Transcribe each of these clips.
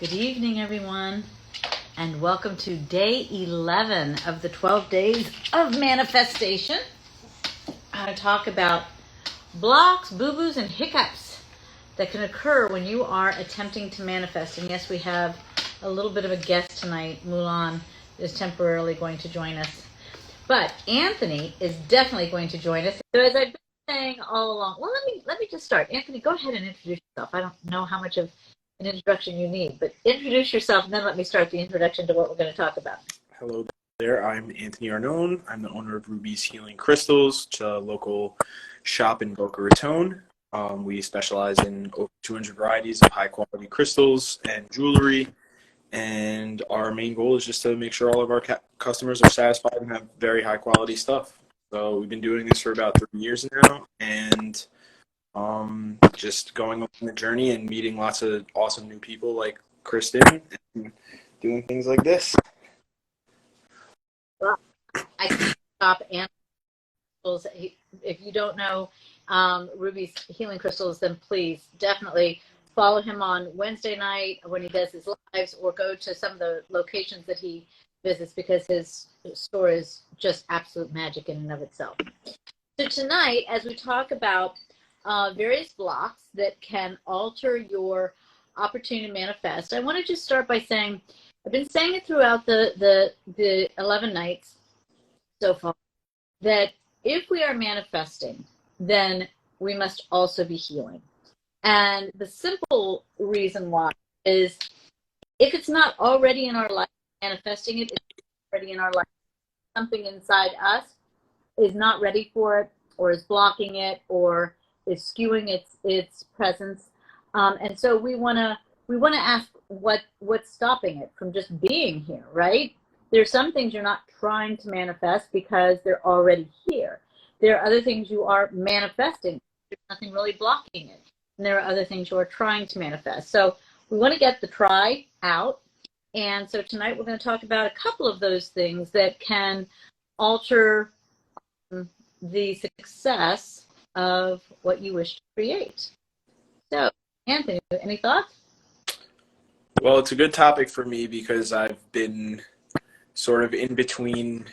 Good evening, everyone, and welcome to day 11 of the 12 days of manifestation. I'm going to talk about blocks, boo-boos, and hiccups that can occur when you are attempting to manifest. And yes, we have a little bit of a guest tonight. Mulan is temporarily going to join us, but Anthony is definitely going to join us. So as I've been saying all along, well, let me just start. Anthony, go ahead and introduce yourself. I don't know how much of an introduction you need, but introduce yourself and then let me start the introduction to what we're going to talk about. Hello there, I'm Anthony Arnone. I'm the owner of Ruby's Healing Crystals, a local shop in Boca Raton. We specialize in over 200 varieties of high quality crystals and jewelry, and our main goal is just to make sure all of our customers are satisfied and have very high quality stuff. So we've been doing this for about 3 years now, and just going on the journey and meeting lots of awesome new people like Kristen and doing things like this. Well, I can stop and crystals. If you don't know Ruby's Healing Crystals, then please definitely follow him on Wednesday night when he does his lives, or go to some of the locations that he visits, because his store is just absolute magic in and of itself. So tonight, as we talk about various blocks that can alter your opportunity to manifest, I want to just start by saying, I've been saying it throughout the 11 nights so far, that if we are manifesting, then we must also be healing. And the simple reason why is, if it's not already in our life, manifesting it is already in our life. Something inside us is not ready for it, or is blocking it, or is skewing its presence, and so we want to ask what's stopping it from just being here, right? There's some things you're not trying to manifest because they're already here. There are other things you are manifesting. There's nothing really blocking it. And there are other things you are trying to manifest. So we want to get the try out. And so tonight we're going to talk about a couple of those things that can alter the success of what you wish to create. So, Anthony, any thoughts? Well, it's a good topic for me because I've been sort of in between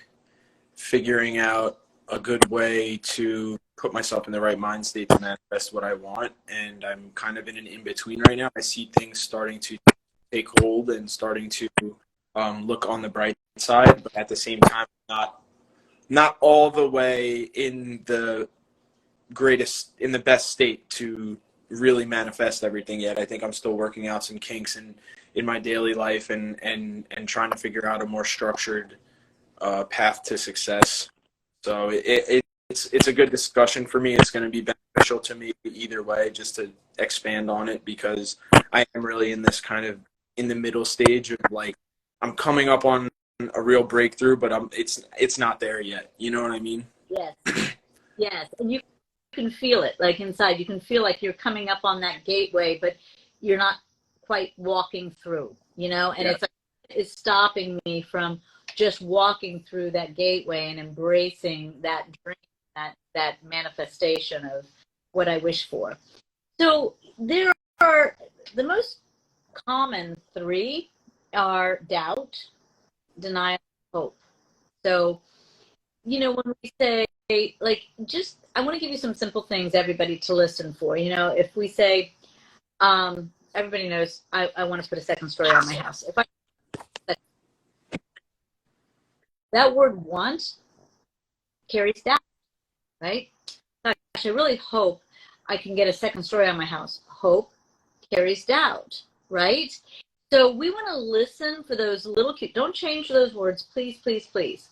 figuring out a good way to put myself in the right mind state to manifest what I want, and I'm kind of in an in-between right now. I see things starting to take hold and starting to look on the bright side, but at the same time, not all the way in the best state to really manifest everything yet. I think I'm still working out some kinks in my daily life and trying to figure out a more structured path to success. So it's a good discussion for me. It's going to be beneficial to me either way, just to expand on it, because I am really in this kind of in the middle stage of, like, I'm coming up on a real breakthrough, but it's not there yet. You know what I mean? Yes. Yes. And you can feel it, like inside. You can feel like you're coming up on that gateway, but you're not quite walking through, and Yeah. it's stopping me from just walking through that gateway and embracing that dream, that manifestation of what I wish for. So there are, the most common three are doubt, denial, hope. So, when we say, like, just, I want to give you some simple things, everybody, to listen for. If we say, everybody knows I want to put a second story on my house. That word want carries doubt, right? Gosh, I really hope I can get a second story on my house. Hope carries doubt, right? So we want to listen for those little cute, don't change those words, please, please, please.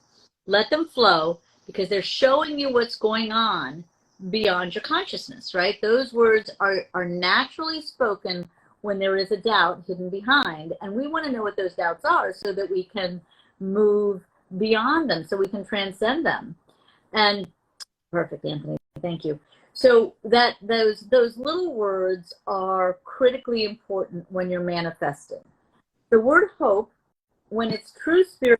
Let them flow, because they're showing you what's going on beyond your consciousness, right? Those words are naturally spoken when there is a doubt hidden behind. And we want to know what those doubts are so that we can move beyond them, so we can transcend them. And perfect, Anthony, thank you. So that those little words are critically important when you're manifesting. The word hope, when it's true spirit,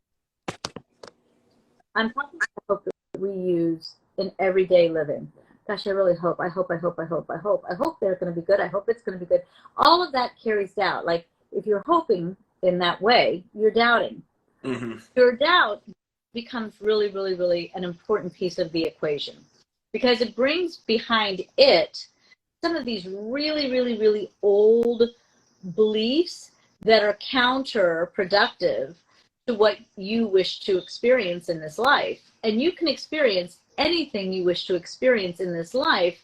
I'm talking about hope that we use in everyday living. Gosh, I really hope. I hope they're going to be good. I hope it's going to be good. All of that carries doubt. Like, if you're hoping in that way, you're doubting. Mm-hmm. Your doubt becomes really, really, really an important piece of the equation, because it brings behind it some of these really, really, really old beliefs that are counterproductive to what you wish to experience in this life. And you can experience anything you wish to experience in this life,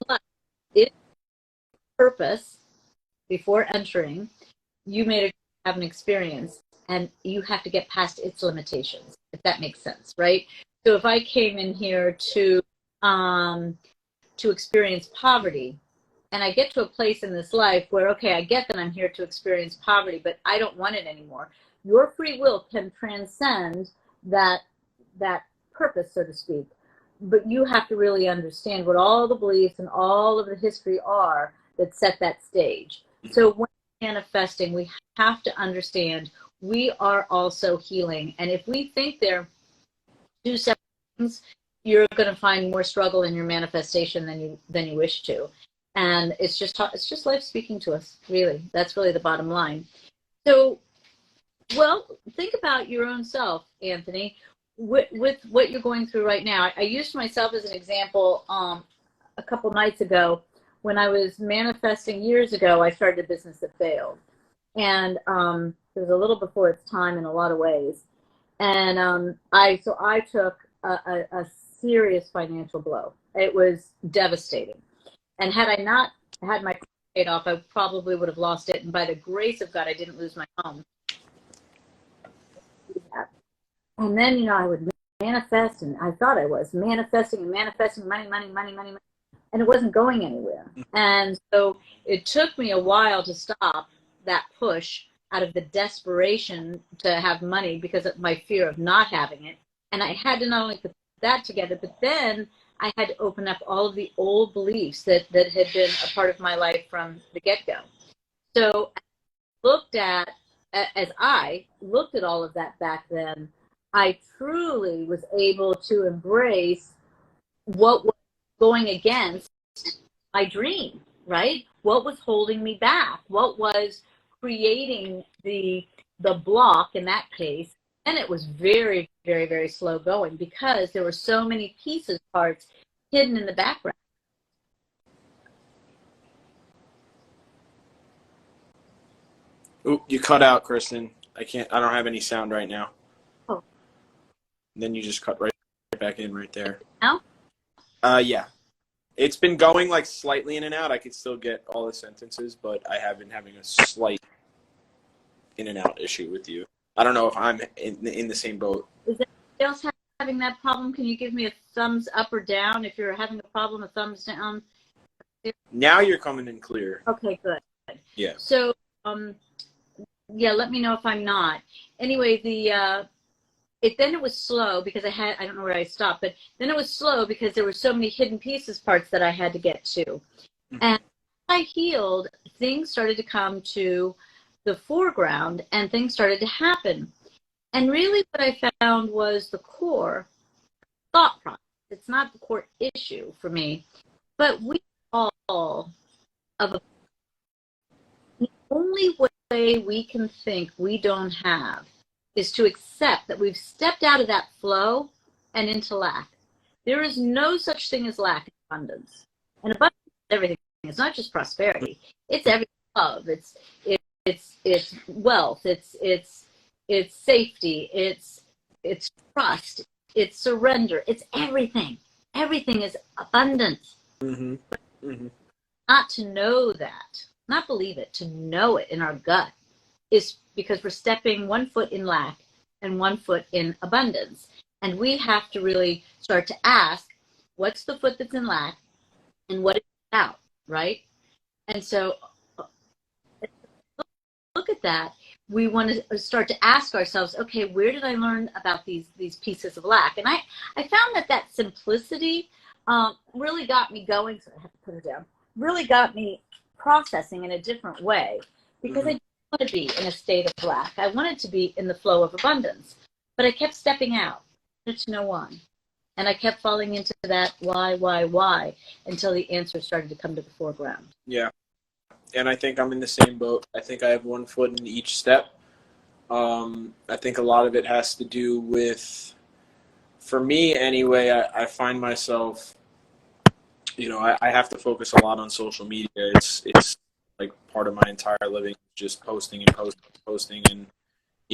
but its purpose before entering, you made it have an experience, and you have to get past its limitations, if that makes sense, right? So if I came in here to experience poverty, and I get to a place in this life where, okay, I get that I'm here to experience poverty, but I don't want it anymore. Your free will can transcend that purpose, so to speak. But you have to really understand what all the beliefs and all of the history are that set that stage. So when manifesting, we have to understand we are also healing. And if we think they're two separate things, you're going to find more struggle in your manifestation than you wish to. And it's just life speaking to us, really. That's really the bottom line. So, well, think about your own self, Anthony, with what you're going through right now. I used myself as an example a couple nights ago. When I was manifesting years ago, I started a business that failed. And it was a little before its time in a lot of ways. And I took a serious financial blow. It was devastating. And had I not had my paid off, I probably would have lost it. And by the grace of God, I didn't lose my home. And then, I would manifest, and I thought I was manifesting and manifesting money, and it wasn't going anywhere. And so it took me a while to stop that push out of the desperation to have money because of my fear of not having it. And I had to not only put that together, but then I had to open up all of the old beliefs that had been a part of my life from the get-go. So as I looked at all of that back then, I truly was able to embrace what was going against my dream, right? What was holding me back? What was creating the block in that case? And it was very, very, very slow going because there were so many parts hidden in the background. Ooh, you cut out, Kristen. I don't have any sound right now. Oh. And then you just cut right back in right there. Now? Yeah. It's been going like slightly in and out. I could still get all the sentences, but I have been having a slight in and out issue with you. I don't know if I'm in the same boat. Is anybody else having that problem? Can you give me a thumbs up or down if you're having a problem? A thumbs down. Now you're coming in clear. Okay, good. Yeah. So, yeah, let me know if I'm not. Anyway, then it was slow because I don't know where I stopped, but then it was slow because there were so many hidden parts that I had to get to. Mm-hmm. And as I healed, things started to come to the foreground and things started to happen. And really what I found was the core thought process. It's not the core issue for me, but we all of the only way we can think we don't have is to accept that we've stepped out of that flow and into lack. There is no such thing as lack in abundance. And abundance is everything. It's not just prosperity. It's everything. Love. It's wealth. It's safety. It's trust. It's surrender. It's everything. Everything is abundance. Mm-hmm. Mm-hmm. Not to know that, not believe it, to know it in our gut is because we're stepping one foot in lack and one foot in abundance. And we have to really start to ask, what's the foot that's in lack and what is it out, right? And so look at that. We want to start to ask ourselves, okay, where did I learn about these pieces of lack? And I found that simplicity really got me going. So I have to put it down. Really got me processing in a different way because mm-hmm. I want to be in a state of lack. I wanted to be in the flow of abundance, but I kept stepping out. I wanted to know why. And I kept falling into that why, until the answer started to come to the foreground. Yeah. and I think I'm in the same boat. I think I have one foot in each step. I think a lot of it has to do with, for me anyway, I find myself, I have to focus a lot on social media. It's like part of my entire living, just posting and posting and posting. And,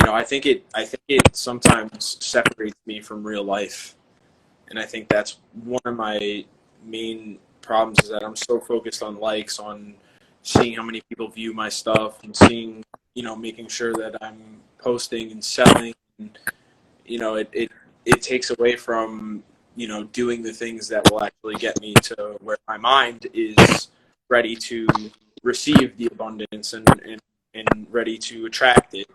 I think it sometimes separates me from real life. And I think that's one of my main problems, is that I'm so focused on likes, on seeing how many people view my stuff, and seeing, making sure that I'm posting and selling. And, it takes away from, doing the things that will actually get me to where my mind is ready to receive the abundance, and ready to attract it.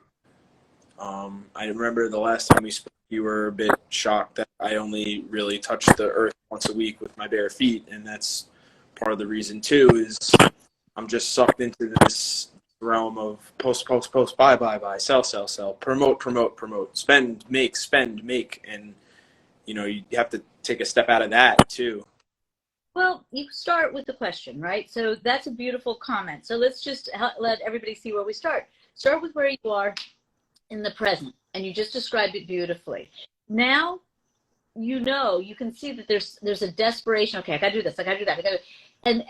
I remember the last time we spoke, you were a bit shocked that I only really touch the earth once a week with my bare feet, and that's part of the reason too, is I'm just sucked into this realm of post, post, post, buy, buy, buy, sell, sell, sell, promote, promote, promote, spend, make, and you have to take a step out of that too. Well, you start with the question, right? So that's a beautiful comment. So let's just let everybody see where we start. Start with where you are in the present, and you just described it beautifully. Now, you can see that there's a desperation. Okay, I gotta do this, I gotta do that, and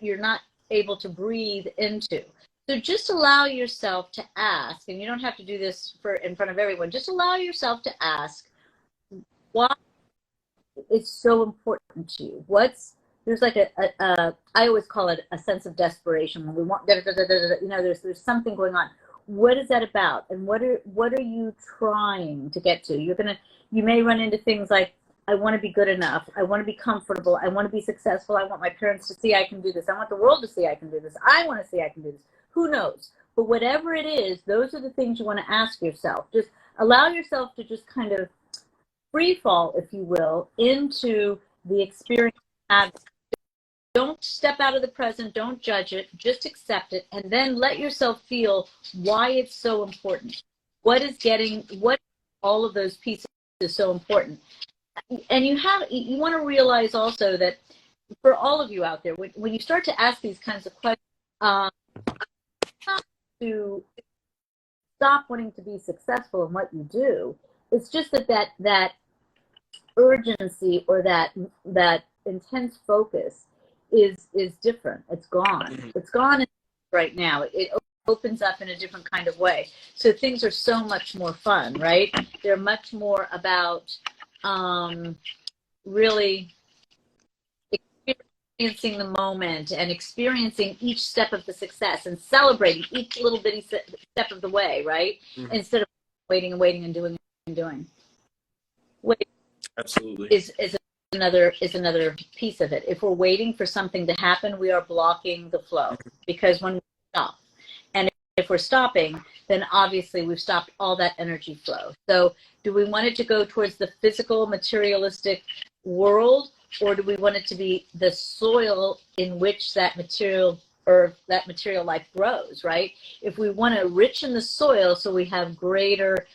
you're not able to breathe into. So just allow yourself to ask, and you don't have to do this in front of everyone. Just allow yourself to ask why it's so important to you. There's like I always call it a sense of desperation when we want, there's something going on. What is that about? And what are you trying to get to? You may run into things like, I want to be good enough. I want to be comfortable. I want to be successful. I want my parents to see I can do this. I want the world to see I can do this. I want to see I can do this. Who knows? But whatever it is, those are the things you want to ask yourself. Just allow yourself to just kind of free fall, if you will, into the experience. Don't step out of the present. Don't judge it. Just accept it, and then let yourself feel why it's so important. What all of those pieces is so important. And you want to realize also that for all of you out there, when you start to ask these kinds of questions, to stop wanting to be successful in what you do. It's just that urgency, or that intense focus is different. It's gone. It's gone right now. It opens up in a different kind of way. So things are so much more fun, right? They're much more about really experiencing the moment, and experiencing each step of the success, and celebrating each little bitty step of the way, right? Mm-hmm. Instead of waiting and waiting and doing and doing. Wait, absolutely, is another piece of it. If we're waiting for something to happen, we are blocking the flow, because when we stop, and if we're stopping, then obviously we've stopped all that energy flow. So do we want it to go towards the physical, materialistic world, or do we want it to be the soil in which that material life grows, right? If we want to richen the soil so we have greater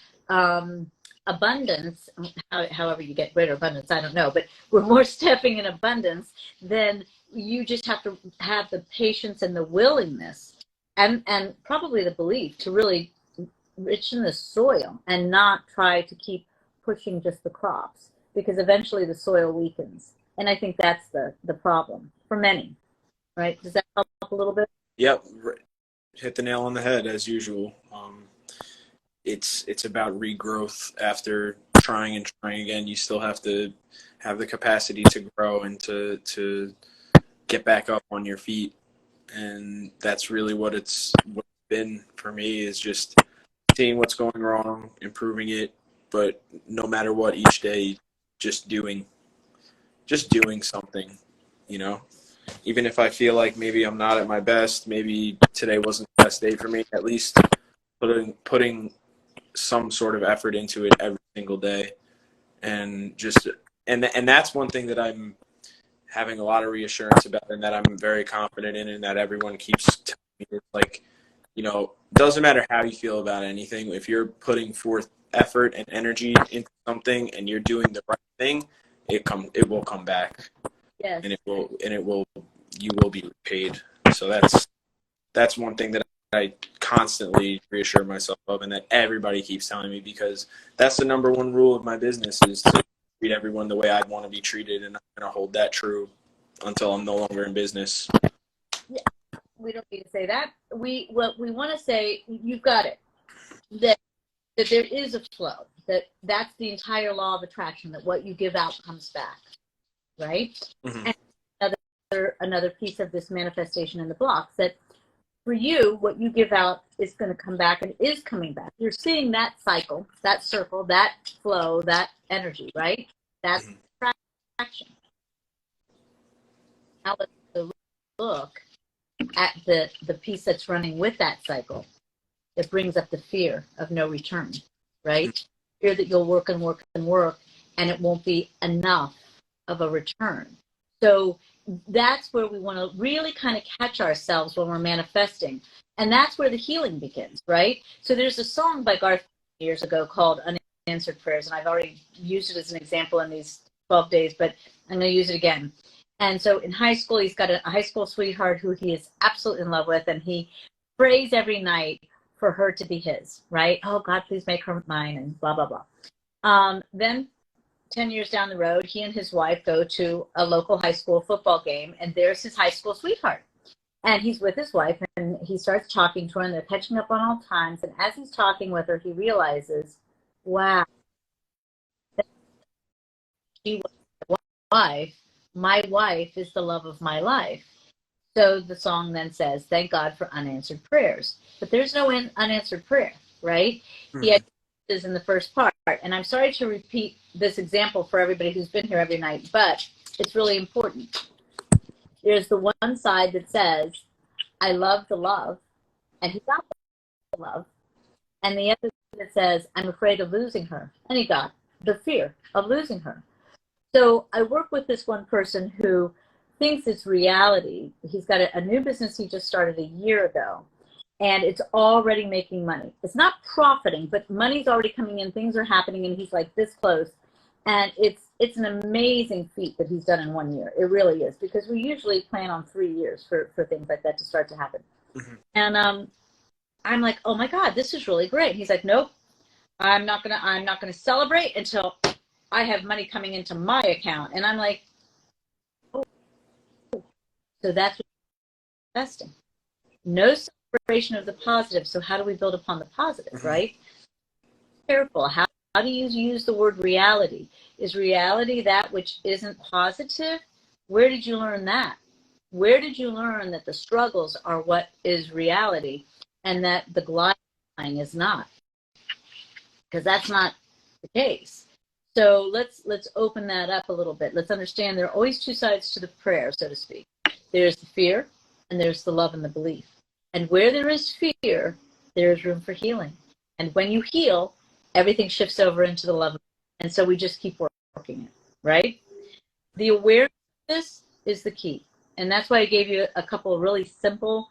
abundance, however you get greater abundance, I don't know, but we're more stepping in abundance, then you just have to have the patience and the willingness, and probably the belief, to really richen the soil, and not try to keep pushing just the crops, because eventually the soil weakens. And I think that's the problem for many, right? Does that help a little bit? Yep, hit the nail on the head as usual. It's about regrowth. After trying and trying again, you still have to have the capacity to grow and to get back up on your feet. And that's really what's been for me, is just seeing what's going wrong, improving it, but no matter what, each day, just doing something, even if I feel like maybe I'm not at my best, maybe today wasn't the best day for me, at least putting some sort of effort into it every single day. And that's one thing that I'm having a lot of reassurance about, and that I'm very confident in, and that everyone keeps telling me. It's like, doesn't matter how you feel about anything, if you're putting forth effort and energy into something and you're doing the right thing, it will come back. Yes. And you will be repaid. So that's that's one thing that I constantly reassure myself of, and that everybody keeps telling me, because that's the number one rule of my business, is to treat everyone the way I'd want to be treated, and I'm going to hold that true until I'm no longer in business. Yeah, we don't need to say that. What we want to say, you've got it. That there is a flow. That's the entire law of attraction. That what you give out comes back, right? Mm-hmm. And another piece of this manifestation in the blocks, that for you, what you give out is going to come back and is coming back. You're seeing that cycle, that circle, that flow, that energy, right? That's attraction. Now let's look at the piece that's running with that cycle. It brings up the fear of no return, right? Fear that you'll work and work and work, and it won't be enough of a return. So that's where we want to really kind of catch ourselves when we're manifesting. And that's where the healing begins, right? So there's a song by Garth years ago called Unanswered Prayers, and I've already used it as an example in these 12 days, but I'm going to use it again. And so in high school, he's got a high school sweetheart who he is absolutely in love with, and he prays every night for her to be his, right? Oh, God, please make her mine, and blah, blah, blah. Then 10 years down the road, he and his wife go to a local high school football game, and there's his high school sweetheart. And he's with his wife, and he starts talking to her, and they're catching up on all times. And as he's talking with her, he realizes, wow, she was my wife. My wife is the love of my life. So the song then says, thank God for unanswered prayers. But there's no unanswered prayer, right? Mm-hmm. He had is in the first part. And I'm sorry to repeat this example for everybody who's been here every night, but it's really important. There's the one side that says, I love the love, and he got the love. And the other that says, I'm afraid of losing her, and he got the fear of losing her. So I work with this one person who thinks it's reality. He's got a new business he just started a year ago, and it's already making money. It's not profiting, but money's already coming in, things are happening, and he's like this close. And it's an amazing feat that he's done in 1 year. It really is, because we usually plan on 3 years for things like that to start to happen. Mm-hmm. And I'm like, oh my God, this is really great. He's like, nope, I'm not gonna celebrate until I have money coming into my account. And I'm like, oh, so that's investing. No celebration of the positive. So how do we build upon the positive, mm-hmm. right? Careful. How do you use the word reality? Is reality that which isn't positive? Where did you learn that? Where did you learn that the struggles are what is reality and that the gliding is not? Because that's not the case. So let's open that up a little bit. Let's understand there are always two sides to the prayer, so to speak. There's the fear and there's the love and the belief. And where there is fear, there is room for healing. And when you heal, everything shifts over into the love. And so we just keep working it, right? The awareness of this is the key. And that's why I gave you a couple of really simple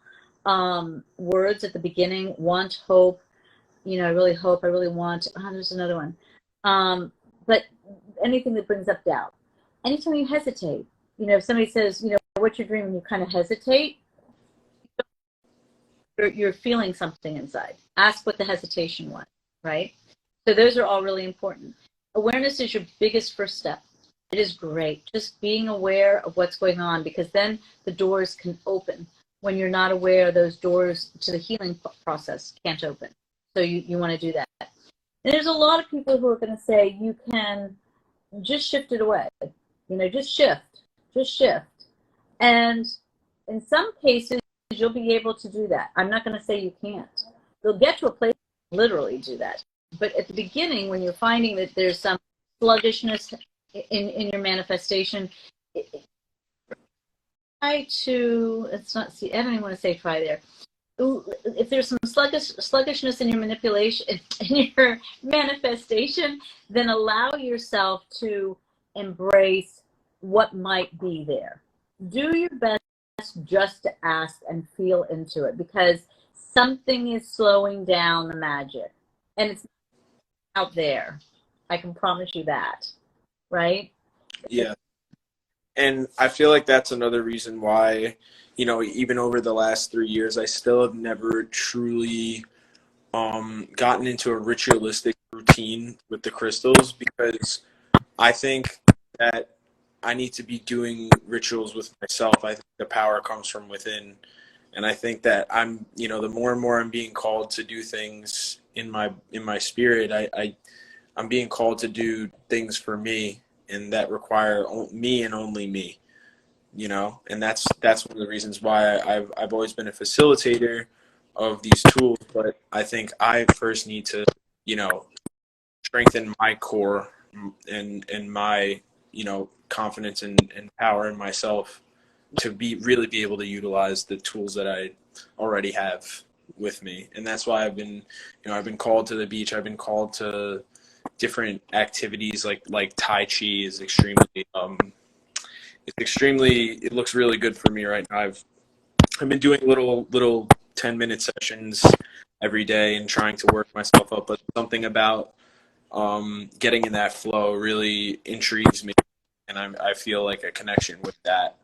words at the beginning. Want, hope. You know, I really hope, I really want. There's another one. But anything that brings up doubt. Anytime you hesitate, you know, if somebody says, you know, what's your dream, and you kind of hesitate, you're feeling something inside. Ask what the hesitation was, right? So those are all really important. Awareness is your biggest first step. It is great. Just being aware of what's going on, because then the doors can open. When you're not aware, those doors to the healing process can't open. So you want to do that. And there's a lot of people who are going to say you can just shift it away. You know, just shift. And in some cases, you'll be able to do that. I'm not going to say you can't. You'll get to a place where you literally do that. But at the beginning, when you're finding that there's some sluggishness in your manifestation, try to, it's not, see, I don't even want to say try there. If there's some sluggishness in your manipulation, in your manifestation, then allow yourself to embrace what might be there. Do your best just to ask and feel into it, because something is slowing down the magic, and it's out there. I can promise you that, right? Yeah. And I feel like that's another reason why, you know, even over the last 3 years, I still have never truly gotten into a ritualistic routine with the crystals, because I think that I need to be doing rituals with myself. I think the power comes from within. And I think that I'm, you know, the more and more I'm being called to do things in my spirit, I'm being called to do things for me, and that require me and only me, you know. And that's one of the reasons why I've always been a facilitator of these tools. But I think I first need to, you know, strengthen my core and my, you know, confidence and power in myself to be able to utilize the tools that I already have with me. And that's why I've been called to the beach. I've been called to different activities like Tai Chi is extremely it looks really good for me right now. I've been doing little 10-minute sessions every day and trying to work myself up, but something about getting in that flow really intrigues me, and I feel like a connection with that.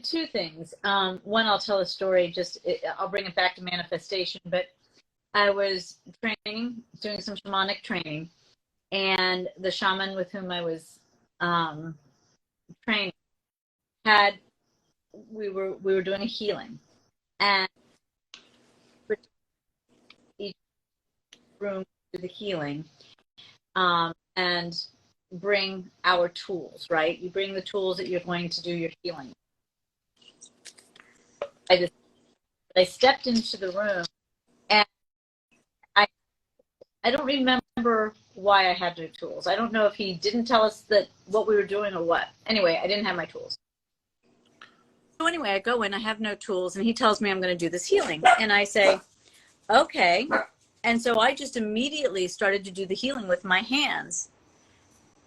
Two things. One, I'll tell a story. I'll bring it back to manifestation. But I was doing some shamanic training, and the shaman with whom I was training we were doing a healing, and each room to the healing, and bring our tools. Right, you bring the tools that you're going to do your healing. I stepped into the room, and I don't remember why I had no tools. I don't know if he didn't tell us that what we were doing or what. Anyway, I didn't have my tools. So anyway, I go in, I have no tools, and he tells me I'm going to do this healing. And I say, okay. And so I just immediately started to do the healing with my hands.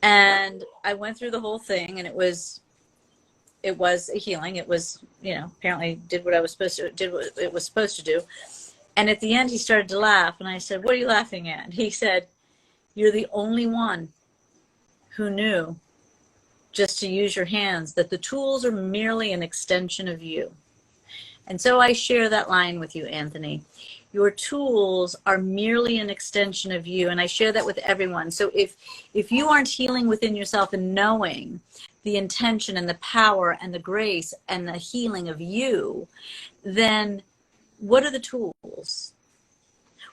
And I went through the whole thing, and it was a healing. It was, you know, apparently did what it was supposed to do. And at the end, he started to laugh, and I said, "What are you laughing at?" And he said, "You're the only one who knew just to use your hands, that the tools are merely an extension of you." And so I share that line with you, Anthony. Your tools are merely an extension of you, and I share that with everyone. So if you aren't healing within yourself and knowing the intention and the power and the grace and the healing of you, then what are the tools?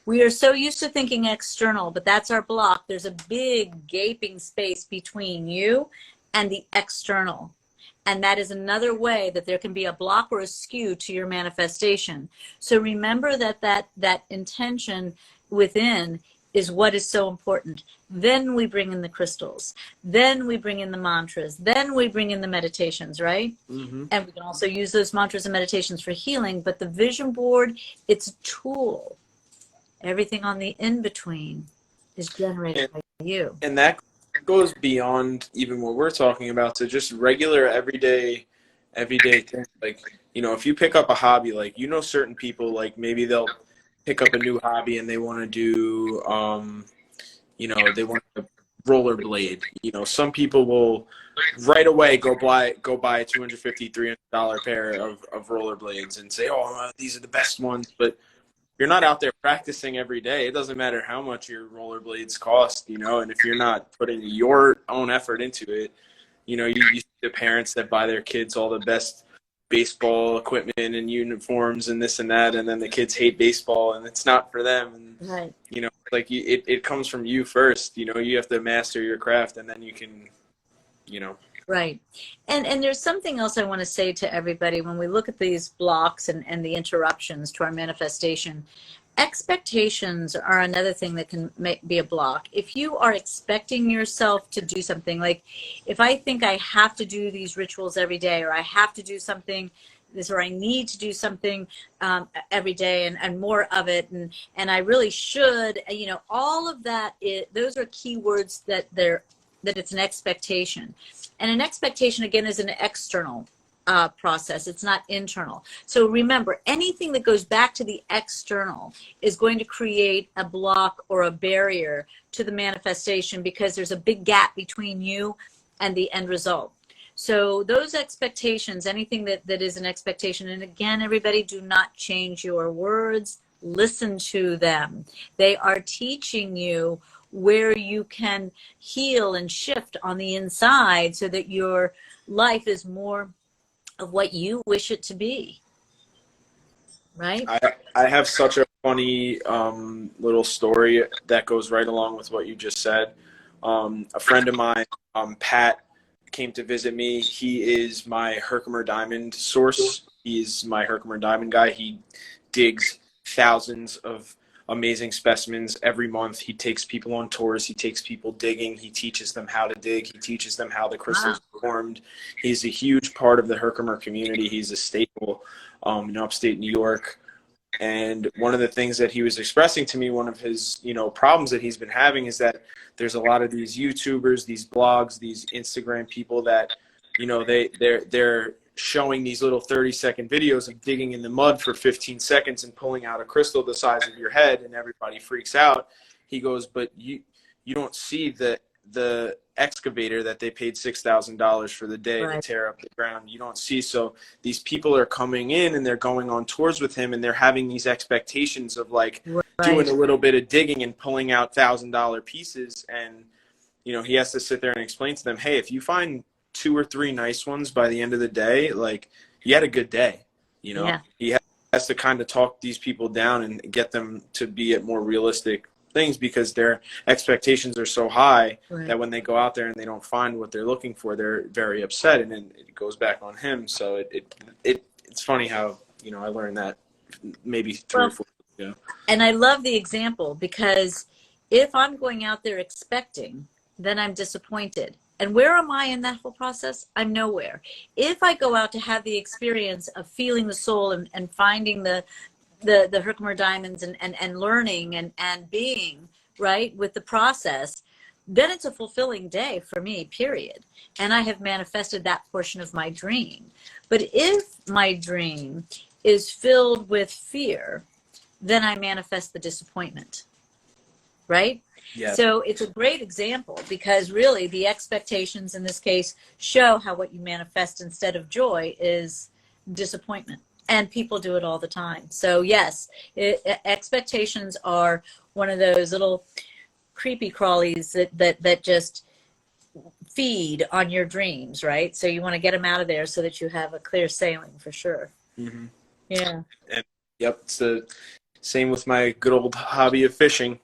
We are so used to thinking external, but that's our block. There's a big gaping space between you and the external. And that is another way that there can be a block or a skew to your manifestation. So remember that intention within is what is so important. Then we bring in the crystals. Then we bring in the mantras. Then we bring in the meditations, right? Mm-hmm. And we can also use those mantras and meditations for healing. But the vision board, it's a tool. Everything on the in-between is generated by you. And that goes beyond even what we're talking about to just regular everyday things. Like, you know, if you pick up a hobby, like, you know, certain people, like, maybe they'll pick up a new hobby and they want to do you know, they want to rollerblade. You know, some people will right away go buy a $250, $300 pair of rollerblades and say, "Oh, these are the best ones." But you're not out there practicing every day. It doesn't matter how much your rollerblades cost, you know, and if you're not putting your own effort into it, you know, you see the parents that buy their kids all the best baseball equipment and uniforms and this and that, and then the kids hate baseball and it's not for them. And, Right. you know, like it comes from you first, you know, you have to master your craft and then you can, you know. Right. And there's something else I want to say to everybody when we look at these blocks and the interruptions to our manifestation. Expectations are another thing that can be a block. If you are expecting yourself to do something, like if I think I have to do these rituals every day, or I have to do something this, or I need to do something every day and more of it, and I really should, you know, all of that, those are keywords that it's an expectation. And an expectation, again, is an external process. It's not internal. So remember, anything that goes back to the external is going to create a block or a barrier to the manifestation, because there's a big gap between you and the end result. So those expectations, anything that is an expectation, and again, everybody, do not change your words. Listen to them. They are teaching you where you can heal and shift on the inside so that your life is more of what you wish it to be. Right? I have such a funny little story that goes right along with what you just said. A friend of mine, Pat, came to visit me. He is my Herkimer Diamond source. He's my Herkimer Diamond guy. He digs thousands of amazing specimens every month. He takes people on tours. He takes people digging. He teaches them how to dig. He teaches them how the crystals are formed. He's a huge part of the Herkimer community. He's a staple in upstate New York. And one of the things that he was expressing to me, one of his, problems that he's been having is that there's a lot of these YouTubers, these blogs, these Instagram people that, they're showing these little 30-second videos of digging in the mud for 15 seconds and pulling out a crystal the size of your head, and everybody freaks out. He goes, but you don't see the excavator that they paid $6,000 for the day to tear up the ground. You don't see. So these people are coming in and they're going on tours with him, and they're having these expectations of doing a little bit of digging and pulling out $1,000 pieces. And, he has to sit there and explain to them, hey, if you find 2 or 3 nice ones by the end of the day, you had a good day. He has to kind of talk these people down and get them to be at more realistic things, because their expectations are so high that when they go out there and they don't find what they're looking for, they're very upset, and then it goes back on him. So it's funny how I learned that maybe 3 or 4 years ago. And I love the example, because if I'm going out there expecting, then I'm disappointed. And where am I in that whole process? I'm nowhere. If I go out to have the experience of feeling the soul and finding the Herkimer diamonds and learning and being right with the process, then it's a fulfilling day for me, period. And I have manifested that portion of my dream. But if my dream is filled with fear, then I manifest the disappointment, right? Yes. So it's a great example, because really the expectations in this case show how what you manifest instead of joy is disappointment. And people do it all the time. So yes, expectations are one of those little creepy crawlies that just feed on your dreams, right? So you want to get them out of there so that you have a clear sailing, for sure. Mm-hmm. Yeah. And, yep. It's the same with my good old hobby of fishing.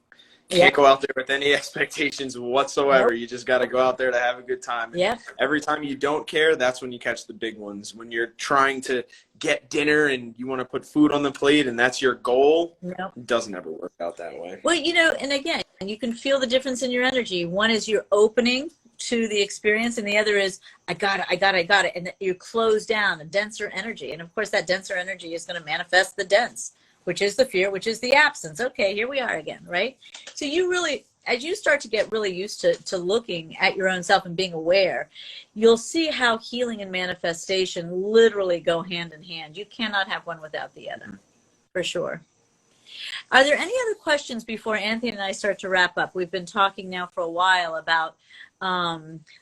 Can't go out there with any expectations whatsoever. Nope. You just got to go out there to have a good time. Yeah. Every time you don't care, that's when you catch the big ones. When you're trying to get dinner and you want to put food on the plate and that's your goal, It doesn't ever work out that way. Well, and again, you can feel the difference in your energy. One is you're opening to the experience, and the other is, I got it. And you close down, a denser energy. And of course, that denser energy is going to manifest the dense, which is the fear, which is the absence. Okay, here we are again, right? So you really, as you start to get really used to looking at your own self and being aware, you'll see how healing and manifestation literally go hand in hand. You cannot have one without the other, for sure. Are there any other questions before Anthony and I start to wrap up? We've been talking now for a while about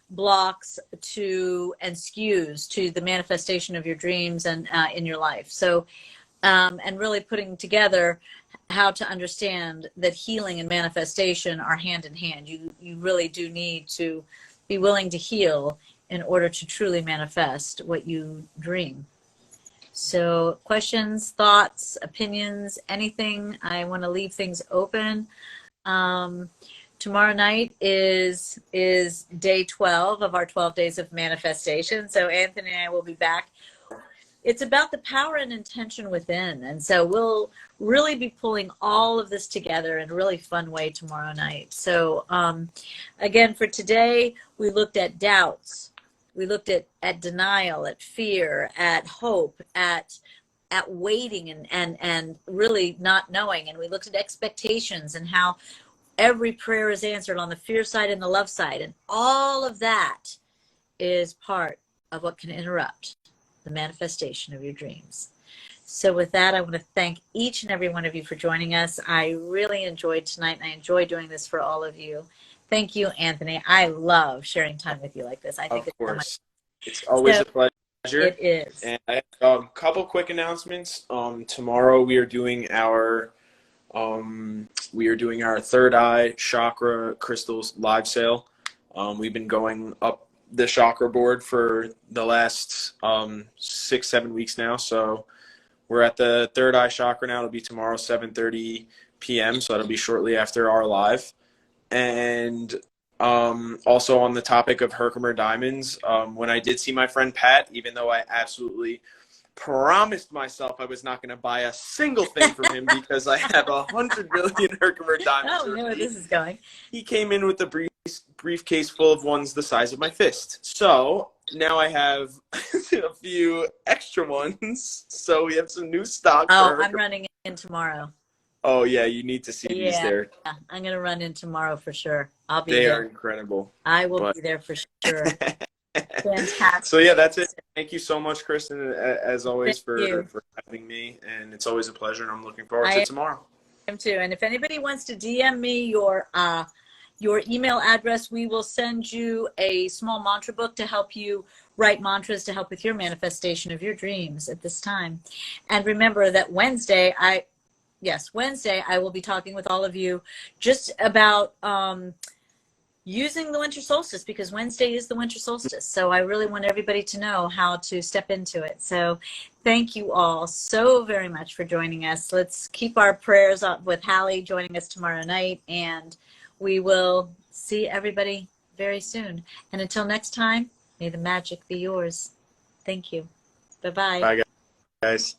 blocks and skews to the manifestation of your dreams and in your life. So, and really putting together how to understand that healing and manifestation are hand in hand. You really do need to be willing to heal in order to truly manifest what you dream. So questions, thoughts, opinions, anything. I want to leave things open. Tomorrow night is day 12 of our 12 days of manifestation. So Anthony and I will be back. It's about the power and intention within. And so we'll really be pulling all of this together in a really fun way tomorrow night. So again, for today, we looked at doubts. We looked at denial, at fear, at hope, at waiting and really not knowing. And we looked at expectations and how every prayer is answered on the fear side and the love side. And all of that is part of what can interrupt the manifestation of your dreams. So with that, I want to thank each and every one of you for joining us. I really enjoyed tonight, and I enjoy doing this for all of you. Thank you, Anthony. I love sharing time with you like this. I think it's so much. It's always So a pleasure. it is. And I have a couple quick announcements. Tomorrow we are doing our third eye chakra crystals live sale. We've been going up the chakra board for the last 6-7 weeks now. So we're at the third eye chakra now. It'll be tomorrow 7:30 p.m. So that'll be shortly after our live. And also on the topic of Herkimer diamonds, when I did see my friend Pat, even though I absolutely promised myself I was not going to buy a single thing from him because I have 100 million Herkimer diamonds. Oh, I know where this is going. He came in with a briefcase full of ones the size of my fist. So now I have a few extra ones. So we have some new stock. Oh, I'm running in tomorrow. Oh yeah, you need to see these there. Yeah, I'm gonna run in tomorrow for sure. I'll be They there. are incredible. I will be there for sure. Fantastic. So yeah, that's it. Thank you so much, Kristen, as always, for having me. And it's always a pleasure, and I'm looking forward to tomorrow. I am too. And if anybody wants to DM me your email address, we will send you a small mantra book to help you write mantras to help with your manifestation of your dreams at this time. And remember that Wednesday I will be talking with all of you just about using the winter solstice, because Wednesday is the winter solstice. So I really want everybody to know how to step into it. So thank you all so very much for joining us. Let's keep our prayers up with Hallie joining us tomorrow night, and we will see everybody very soon. And until next time, may the magic be yours. Thank you. Bye-bye. Bye, guys.